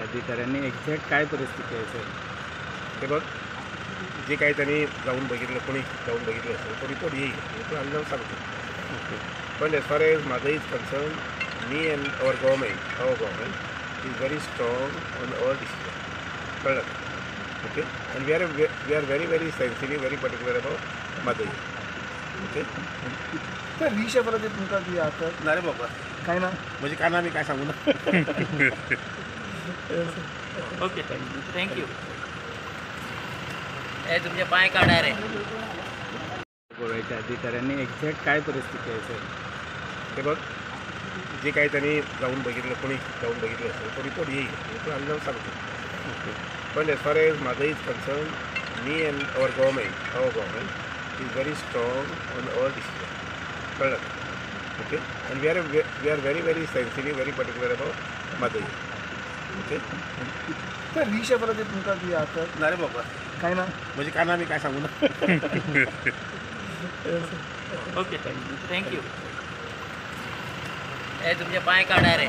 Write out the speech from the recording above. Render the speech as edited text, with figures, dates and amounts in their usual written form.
पुरवठा अधिकाऱ्यांनी एक्झॅक्ट काय परिस्थिती आहे सर? हे बघ, जे काही त्यांनी जाऊन बघितलं, कोणी जाऊन बघितलं असेल तो रिपोर्ट येईल, तो आणल्यावर सांगतो. पण एज फार एज माझा is concern, me and our government is very strong on our decision. कळलं? Okay. And we are very very sensitive, very particular about Mhadei. Okay. तर रिशेबल ते तुमका ती आता नाही रे बाबा, काय ना म्हणजे का ना मी काय सांगू ना. Okay thank you. ए तुमचे पाय काढा रे. पुरवठा अधिकाऱ्यांनी एक्झॅक्ट काय परिस्थिती आहे सर? हे बघ, जे काही त्यांनी जाऊन बघितलं, कोणी जाऊन बघितलं असेल तो रिपोर्ट येईल, तो आणल्यावर सांगतो. पण एज फार एज माझा is concern, me and our government is very strong on our decision. कळलं? Okay. And we are very very sensitive, very particular about Mhadei. Okay. तर रिशेबल ते तुमका ती आता नाही रे बाबा, काय ना म्हणजे का ना मी काय सांगू ना. Okay thank you. ए तुमचे पाय काढा रे.